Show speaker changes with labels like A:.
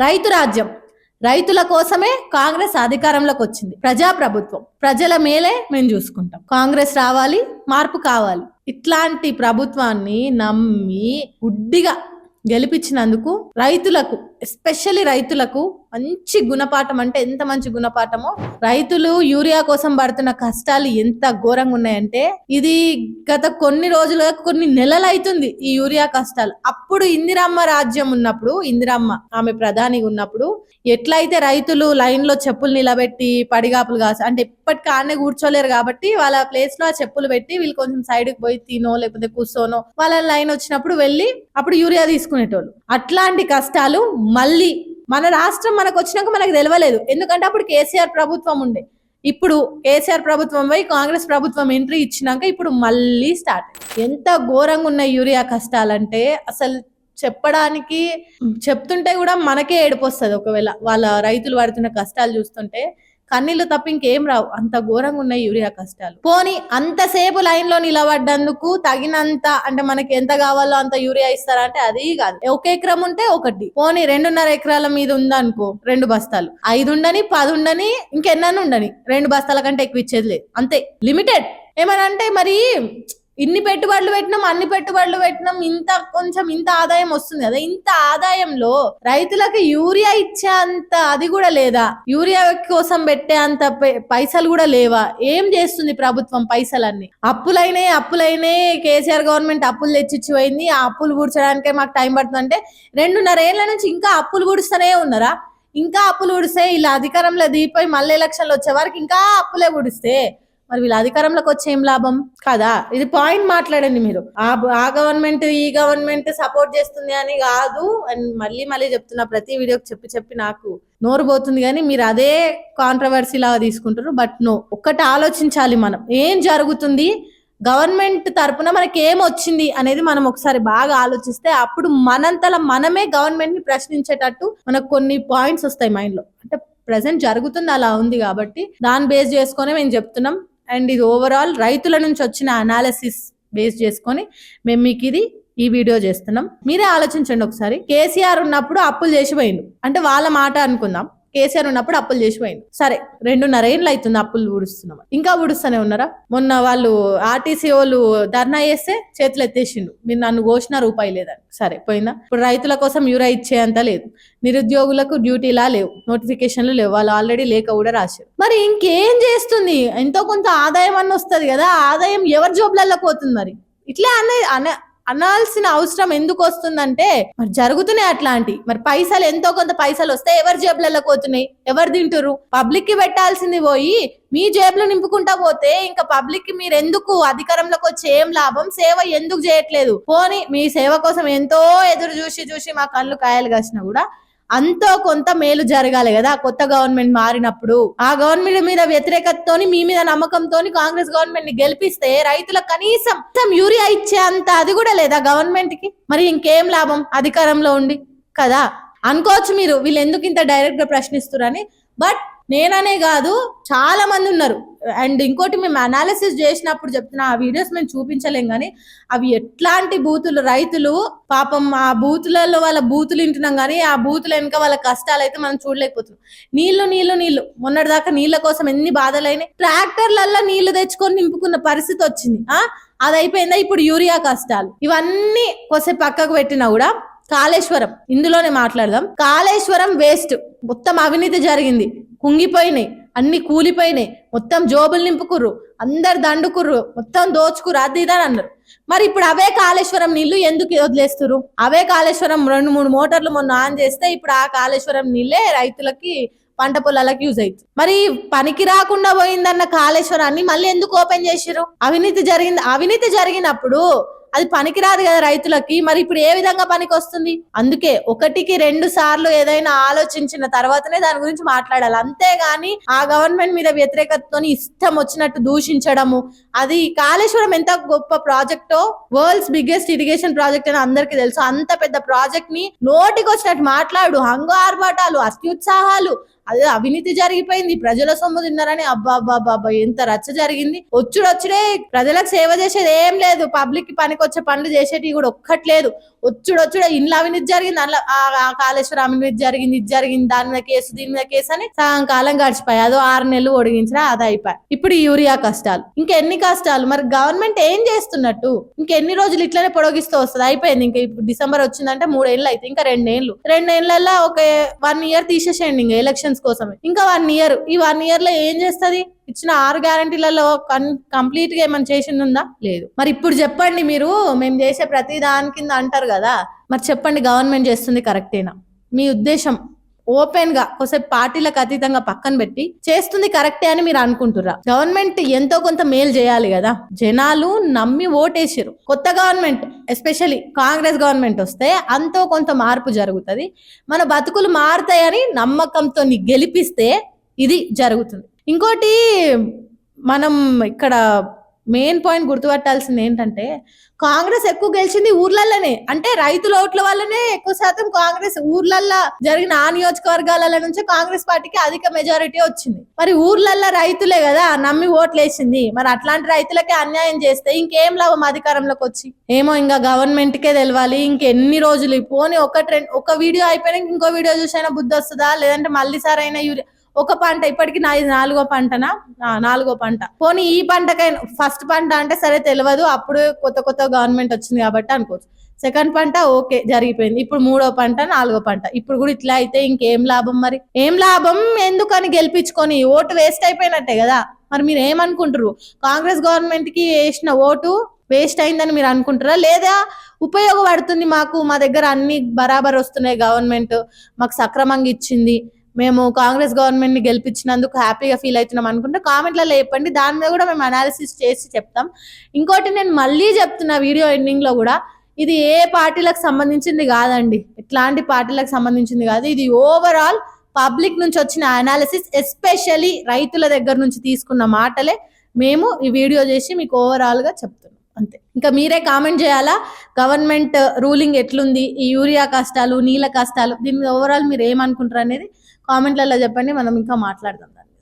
A: రైతు రాజ్యం, రైతుల కోసమే కాంగ్రెస్ అధికారంలోకి వచ్చింది. ప్రజాప్రభుత్వం, ప్రజల మేలే మేము చూసుకుంటాం. కాంగ్రెస్ రావాలి, మార్పు కావాలి. ఇట్లాంటి ప్రభుత్వాన్ని నమ్మి గుడ్డిగా గెలిపించినందుకు రైతులకు, ఎస్పెషల్లీ రైతులకు మంచి గుణపాఠం, అంటే ఎంత మంచి గుణపాఠమో. రైతులు యూరియా కోసం పడుతున్న కష్టాలు ఎంత ఘోరంగా ఉన్నాయంటే, ఇది గత కొన్ని రోజులుగా, కొన్ని నెలలు అవుతుంది ఈ యూరియా కష్టాలు. అప్పుడు ఇందిరమ్మ రాజ్యం ఉన్నప్పుడు, ఇందిరమ్మ ఆమె ప్రధానిగా ఉన్నప్పుడు ఎట్లయితే రైతులు లైన్ లో చెప్పులు నిలబెట్టి పడిగాపులు కాసు, అంటే ఇప్పటికీ ఆనే కూర్చోలేరు కాబట్టి వాళ్ళ ప్లేస్ లో ఆ చెప్పులు పెట్టి వీళ్ళు కొంచెం సైడ్ కి పోయి తినో లేకపోతే కూర్చోనో వాళ్ళ లైన్ వచ్చినప్పుడు వెళ్ళి అప్పుడు యూరియా తీసుకునేటోళ్ళు. అట్లాంటి కష్టాలు మళ్ళీ మన రాష్ట్రం మనకు వచ్చినాక మనకు తెలియలేదు, ఎందుకంటే అప్పుడు కేసీఆర్ ప్రభుత్వం ఉండే. ఇప్పుడు కేసీఆర్ ప్రభుత్వం పోయి కాంగ్రెస్ ప్రభుత్వం ఎంట్రీ ఇచ్చినాక ఇప్పుడు మళ్ళీ స్టార్ట్. ఎంత ఘోరంగా ఉన్న యూరియా కష్టాలంటే అసలు చెప్పడానికి, చెప్తుంటే కూడా మనకే ఏడుపు వస్తుంది. ఒకవేళ వాళ్ళ రైతులు పడుతున్న కష్టాలు చూస్తుంటే కన్నీళ్లు తప్ప ఇంకేం రావు, అంత ఘోరంగా ఉన్నాయి యూరియా కష్టాలు. పోనీ అంతసేపు లైన్ లో నిలబడ్డందుకు తగినంత, అంటే మనకి ఎంత కావాలో అంత యూరియా ఇస్తారంటే అది కాదు. ఒక ఎకరం ఉంటే ఒకటి, పోనీ 2.5 ఎకరాల మీద ఉందనుకో 2 బస్తాలు, 5 ఉండని 10 ఉండని ఇంకెన్నని ఉండని 2 బస్తాల కంటే ఎక్కువ ఇచ్చేది లేదు, అంతే లిమిటెడ్. ఏమనంటే మరి ఇన్ని పెట్టుబడులు పెట్టినాం, అన్ని పెట్టుబడులు పెట్టినాం, ఇంత ఆదాయం వస్తుంది కదా, ఇంత ఆదాయంలో రైతులకు యూరియా ఇచ్చే అంత అది కూడా లేదా, యూరియా కోసం పెట్టే అంత పైసలు కూడా లేవా? ఏం చేస్తుంది ప్రభుత్వం? పైసలన్నీ అప్పులైనే కేసీఆర్ గవర్నమెంట్ అప్పులు తెచ్చిచ్చి పోయింది. ఆ అప్పులు పూడ్చడానికే మాకు టైం పడుతుంది అంటే 2.5 ఏళ్ల నుంచి ఇంకా అప్పులు పూడుస్తూనే ఉన్నారా? ఇంకా అప్పులు పూడిస్తే ఇలా అధికారంలో దిగిపోయి మళ్ళీ ఎలక్షన్లు వచ్చే వరకు ఇంకా అప్పులే పూడిస్తే మరి వీళ్ళ అధికారంలోకి వచ్చే ఏం లాభం కదా? ఇది పాయింట్ మాట్లాడండి మీరు. ఆ గవర్నమెంట్ ఈ గవర్నమెంట్ సపోర్ట్ చేస్తుంది అని కాదు. అండ్ మళ్ళీ చెప్తున్నా, ప్రతి వీడియోకి చెప్పి నాకు నోరు పోతుంది, కానీ మీరు అదే కాంట్రవర్సీ లాగా తీసుకుంటారు. బట్ నో, ఒక్కటి ఆలోచించాలి మనం, ఏం జరుగుతుంది, గవర్నమెంట్ తరపున మనకి ఏం వచ్చింది అనేది మనం ఒకసారి బాగా ఆలోచిస్తే అప్పుడు మనంతలా మనమే గవర్నమెంట్ ని ప్రశ్నించేటట్టు మనకు కొన్ని పాయింట్స్ వస్తాయి మైండ్ లో. అంటే ప్రెసెంట్ జరుగుతుంది అలా ఉంది కాబట్టి దాన్ని బేస్ చేసుకొని మేము చెప్తున్నాం. అండ్ ఇది ఓవరాల్ రైతుల నుంచి వచ్చిన అనాలిసిస్ బేస్ చేసుకొని మేము మీకు ఈ వీడియో చేస్తున్నాం. మీరే ఆలోచించండి ఒకసారి. కేసీఆర్ ఉన్నప్పుడు అప్పులు చేసిపోయిండు అంటే వాళ్ళ మాట అనుకుందాం, కేసీఆర్ ఉన్నప్పుడు అప్పులు చేసిపోయింది. సరే 2.5 ఏళ్ళు అవుతుంది అప్పులు ఊడుస్తున్నాం, ఇంకా ఊడుస్తూనే ఉన్నారా? మొన్న వాళ్ళు ఆర్టీసీ వాళ్ళు ధర్నా చేస్తే చేతులు ఎత్తేసిండు, మీరు నన్ను కోసిన రూపాయి లేదని. సరే పోయిందా? ఇప్పుడు రైతుల కోసం యూరియా ఇచ్చేంత లేదు, నిరుద్యోగులకు డ్యూటీలా లేవు, నోటిఫికేషన్లు లేవు, వాళ్ళు ఆల్రెడీ లేక కూడా రాశారు. మరి ఇంకేం చేస్తుంది? ఎంతో కొంత ఆదాయం అన్న వస్తుంది కదా, ఆదాయం ఎవరి జోబులలో పోతుంది? మరి ఇట్లా అనాల్సిన అవసరం ఎందుకు వస్తుందంటే మరి జరుగుతున్నాయి అట్లాంటి. మరి పైసలు ఎంతో కొంత పైసలు వస్తే ఎవరి జేబులలో పోతున్నాయి? ఎవరు తింటురు? పబ్లిక్ కి పెట్టాల్సింది పోయి మీ జేబులో నింపుకుంటా పోతే ఇంకా పబ్లిక్ కి మీరు ఎందుకు అధికారంలోకి వచ్చి ఏం లాభం? సేవ ఎందుకు చేయట్లేదు? పోనీ మీ సేవ కోసం ఎంతో ఎదురు చూసి మా కళ్ళు కాయలు కాసినా కూడా అంతో కొంత మేలు జరగాలి కదా. కొత్త గవర్నమెంట్ మారినప్పుడు ఆ గవర్నమెంట్ మీద వ్యతిరేకతతోని, మీ మీద నమ్మకంతో కాంగ్రెస్ గవర్నమెంట్ ని గెలిపిస్తే రైతులకు కనీసం యూరియా ఇచ్చే అంత అది కూడా లేదా గవర్నమెంట్ కి? మరి ఇంకేం లాభం అధికారంలో ఉండి కదా అనుకోవచ్చు మీరు. వీళ్ళు ఎందుకు ఇంత డైరెక్ట్ గా ప్రశ్నిస్తున్నారని. బట్ నేననే కాదు, చాలా మంది ఉన్నారు. అండ్ ఇంకోటి, మేము అనాలిసిస్ చేసినప్పుడు చెప్తున్నా, ఆ వీడియోస్ మేము చూపించలేం కానీ అవి ఎట్లాంటి బూతులు, రైతులు పాపం ఆ బూతులలో వాళ్ళ బూతులు వింటున్నాం కానీ ఆ బూతుల వెనుక వాళ్ళ కష్టాలు అయితే మనం చూడలేకపోతున్నాం. నీళ్లు మొన్నటిదాకా నీళ్ల కోసం ఎన్ని బాధలైనాయి. ట్రాక్టర్లల్లో నీళ్లు తెచ్చుకొని నింపుకున్న పరిస్థితి వచ్చింది. అది అయిపోయిందా? ఇప్పుడు యూరియా కష్టాలు. ఇవన్నీ కొద్దిసేపు పక్కకు పెట్టినా కూడా కాళేశ్వరం, ఇందులోనే మాట్లాడదాం. కాళేశ్వరం వేస్ట్, మొత్తం అవినీతి జరిగింది, కుంగిపోయినాయి, అన్ని కూలిపోయినాయి, మొత్తం జోబులు నింపుకుర్రు, అందరు దండుకుర్రు, మొత్తం దోచుకుర్రు, అది ఇదని అన్నారు. మరి ఇప్పుడు అవే కాళేశ్వరం నీళ్లు ఎందుకు వదిలేస్తున్నారు? అవే కాళేశ్వరం 2-3 మోటార్లు మొన్న ఆన్ చేస్తే ఇప్పుడు ఆ కాళేశ్వరం నీళ్ళే రైతులకి పంట పొలాలకు యూజ్ అవుతుంది. మరి పనికి రాకుండా పోయిందన్న కాళేశ్వరాన్ని మళ్ళీ ఎందుకు ఓపెన్ చేసిరు? అవినీతి జరిగినప్పుడు అది పనికిరాదు కదా రైతులకి. మరి ఇప్పుడు ఏ విధంగా పనికి వస్తుంది? అందుకే 1కి 2 సార్లు ఏదైనా ఆలోచించిన తర్వాతనే దాని గురించి మాట్లాడాలి. అంతేగాని ఆ గవర్నమెంట్ మీద వ్యతిరేకతతో ఇష్టం వచ్చినట్టు దూషించడము. అది కాళేశ్వరం ఎంత గొప్ప ప్రాజెక్టో, వరల్డ్స్ బిగ్గెస్ట్ ఇరిగేషన్ ప్రాజెక్ట్ అని అందరికి తెలుసు. అంత పెద్ద ప్రాజెక్ట్ ని నోటికి వచ్చినట్టు మాట్లాడు, హంగు ఆర్భాటాలు, అత్యుత్సాహాలు, అదే అవినీతి జరిగిపోయింది, ప్రజల సొమ్ము తిన్నారని అబ్బా ఎంత రచ్చ జరిగింది. వచ్చుడే ప్రజలకు సేవ చేసేది ఏం లేదు, పబ్లిక్ కి పనికి వచ్చే పనులు చేసేటివి కూడా ఒక్కట్లేదు. వచ్చుడు ఇంట్లో అవినీతి జరిగింది, అందులో ఆ కాళేశ్వరం అవినీతి జరిగింది, ఇది జరిగింది, దాని మీద కేసు దీని మీద కేసు అని సగం కాలం గడిచిపోయి అదో 6 నెలలు ఒడిగించినా అది అయిపోయి. ఇప్పుడు ఈ యూరియా కష్టాలు, ఇంకెన్ని కష్టాలు. మరి గవర్నమెంట్ ఏం చేస్తున్నట్టు? ఇంకెన్ని రోజులు ఇట్లనే పొడిగిస్తూ వస్తుంది? అయిపోయింది. ఇంకా ఇప్పుడు డిసెంబర్ వచ్చిందంటే 3 ఏళ్ళు అయితే ఇంకా 2 ఏళ్ళు, 2 ఏళ్ళల్లో ఒక 1 ఇయర్ తీసేసేయండి ఇంకా ఎలక్షన్స్ కోసమే. ఇంకా 1 ఇయర్, ఈ 1 ఇయర్ లో ఏం చేస్తుంది? ఇచ్చిన 6 గ్యారంటీలలో కంప్లీట్ గా ఏమైనా చేసింది ఉందా? లేదు. మరి ఇప్పుడు చెప్పండి, మీరు మేము చేసే ప్రతి దాని కింద అంటారు కదా, మరి చెప్పండి గవర్నమెంట్ చేస్తుంది కరెక్టేనా? మీ ఉద్దేశం ఓపెన్ గా కొద్దిసేపు పార్టీలకు అతీతంగా పక్కన పెట్టి చేస్తుంది కరెక్టే అని మీరు అనుకుంటురా? గవర్నమెంట్ ఎంతో కొంత మేలు చేయాలి కదా. జనాలు నమ్మి ఓటేసారు. కొత్త గవర్నమెంట్ ఎస్పెషల్లీ కాంగ్రెస్ గవర్నమెంట్ వస్తే అంతో కొంత మార్పు జరుగుతుంది, మన బతుకులు మారుతాయని నమ్మకంతో గెలిపిస్తే ఇది జరుగుతుంది. ఇంకోటి మనం ఇక్కడ మెయిన్ పాయింట్ గుర్తుపట్టాల్సింది ఏంటంటే, కాంగ్రెస్ ఎక్కువ గెలిచింది ఊర్లలోనే. అంటే రైతుల ఓట్ల వల్లనే ఎక్కువ శాతం కాంగ్రెస్ ఊర్లల్లో జరిగిన ఆ నియోజకవర్గాల నుంచి కాంగ్రెస్ పార్టీకి అధిక మెజారిటీ వచ్చింది. మరి ఊర్లల్లో రైతులే కదా నమ్మి ఓట్లు వేసింది. మరి అట్లాంటి రైతులకే అన్యాయం చేస్తే ఇంకేం లాభం అధికారంలోకి వచ్చి? ఏమో ఇంకా గవర్నమెంట్ కే తెలవాలి ఇంకెన్ని రోజులు. పోనీ ఒక వీడియో అయిపోయినా ఇంకో వీడియో చూసైనా బుద్ధి వస్తుందా? లేదంటే మళ్ళీ సారైనా ఒక పంట, ఇప్పటికి నా 4వ పంటనా, 4వ పంట. పోనీ ఈ పంటకైనా ఫస్ట్ పంట అంటే సరే తెలియదు, అప్పుడు కొత్త గవర్నమెంట్ వచ్చింది కాబట్టి అనుకోవచ్చు. సెకండ్ పంట ఓకే జరిగిపోయింది, ఇప్పుడు 3వ పంట 4వ పంట. ఇప్పుడు కూడా ఇట్లా అయితే ఇంకేం లాభం? మరి ఏం లాభం? ఎందుకని గెలిపించుకొని ఓటు వేస్ట్ అయిపోయినట్టే కదా. మరి మీరు ఏమనుకుంటారు? కాంగ్రెస్ గవర్నమెంట్ కి వేసిన ఓటు వేస్ట్ అయిందని మీరు అనుకుంటారా? లేదా ఉపయోగపడుతుంది, మాకు మా దగ్గర అన్ని బరాబర్ వస్తున్నాయి, గవర్నమెంట్ మాకు సక్రమంగా ఇచ్చింది, మేము కాంగ్రెస్ గవర్నమెంట్ ని గెలిపించినందుకు హ్యాపీగా ఫీల్ అవుతున్నాం అనుకుంటే కామెంట్లలో చెప్పండి. దాని మీద కూడా మేము అనాలిసిస్ చేసి చెప్తాం. ఇంకోటి నేను మళ్ళీ చెప్తున్నా వీడియో ఎండింగ్ లో కూడా, ఇది ఏ పార్టీలకు సంబంధించింది కాదండి, ఇట్లాంటి పార్టీలకు సంబంధించింది కాదు. ఇది ఓవరాల్ పబ్లిక్ నుంచి వచ్చిన అనాలిసిస్, ఎస్పెషల్లీ రైతుల దగ్గర నుంచి తీసుకున్న మాటలే మేము ఈ వీడియో చేసి మీకు ఓవరాల్ గా చెప్తున్నాం, అంతే. ఇంకా మీరే కామెంట్ చేయాలా, గవర్నమెంట్ రూలింగ్ ఎట్లుంది, ఈ యూరియా కష్టాలు, నీళ్ళ కష్టాలు, దీని మీద ఓవరాల్ మీరు ఏమనుకుంటారు అనేది కామెంట్లలో చెప్పండి. మనం ఇంకా మాట్లాడదాం.